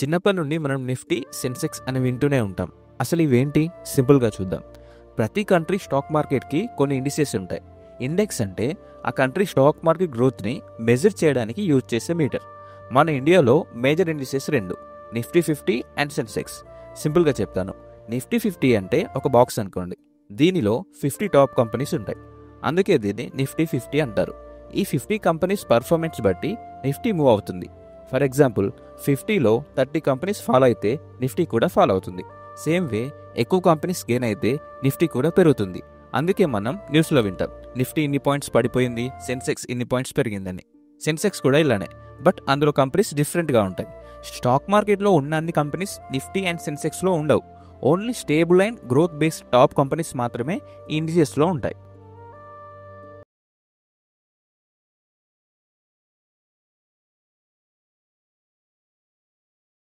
చిన్నప్పటి నుండి మనం నిఫ్టీ, సెన్సెక్స్ అని వింటూనే ఉంటాం. అసలు ఇవేంటి? సింపుల్గా చూద్దాం. ప్రతి కంట్రీ స్టాక్ మార్కెట్కి కొన్ని ఇండిసెస్ ఉంటాయి. ఇండెక్స్ అంటే ఆ కంట్రీ స్టాక్ మార్కెట్ గ్రోత్ని మెజర్ చేయడానికి యూజ్ చేసే మీటర్. మన ఇండియాలో మేజర్ ఇండిసెస్ రెండు, నిఫ్టీ 50 అండ్ సెన్సెక్స్. సింపుల్గా చెప్తాను. నిఫ్టీ 50 అంటే ఒక బాక్స్ అనుకోండి. దీనిలో 50 టాప్ కంపెనీస్ ఉంటాయి. అందుకే దీన్ని నిఫ్టీ 50 అంటారు. ఈ 50 కంపెనీస్ పర్ఫార్మెన్స్ బట్టి నిఫ్టీ మూవ్ అవుతుంది. ఫర్ ఎగ్జాంపుల్ 50లో 30 కంపెనీస్ ఫాలో అయితే నిఫ్టీ కూడా ఫాలో అవుతుంది. సేమ్ వే ఎక్కువ కంపెనీస్ గెయిన్ అయితే నిఫ్టీ కూడా పెరుగుతుంది. అందుకే మనం న్యూస్లో వింటాం, నిఫ్టీ ఇన్ని పాయింట్స్ పడిపోయింది, సెన్సెక్స్ ఇన్ని పాయింట్స్ పెరిగిందని. సెన్సెక్స్ కూడా ఇలానే, బట్ అందులో కంపెనీస్ డిఫరెంట్గా ఉంటాయి. స్టాక్ మార్కెట్లో ఉన్న అన్ని కంపెనీస్ నిఫ్టీ అండ్ సెన్సెక్స్లో ఉండవు. Only stable and growth based top companies మాత్రమే ఈ ఇండిసెస్లో ఉంటాయి.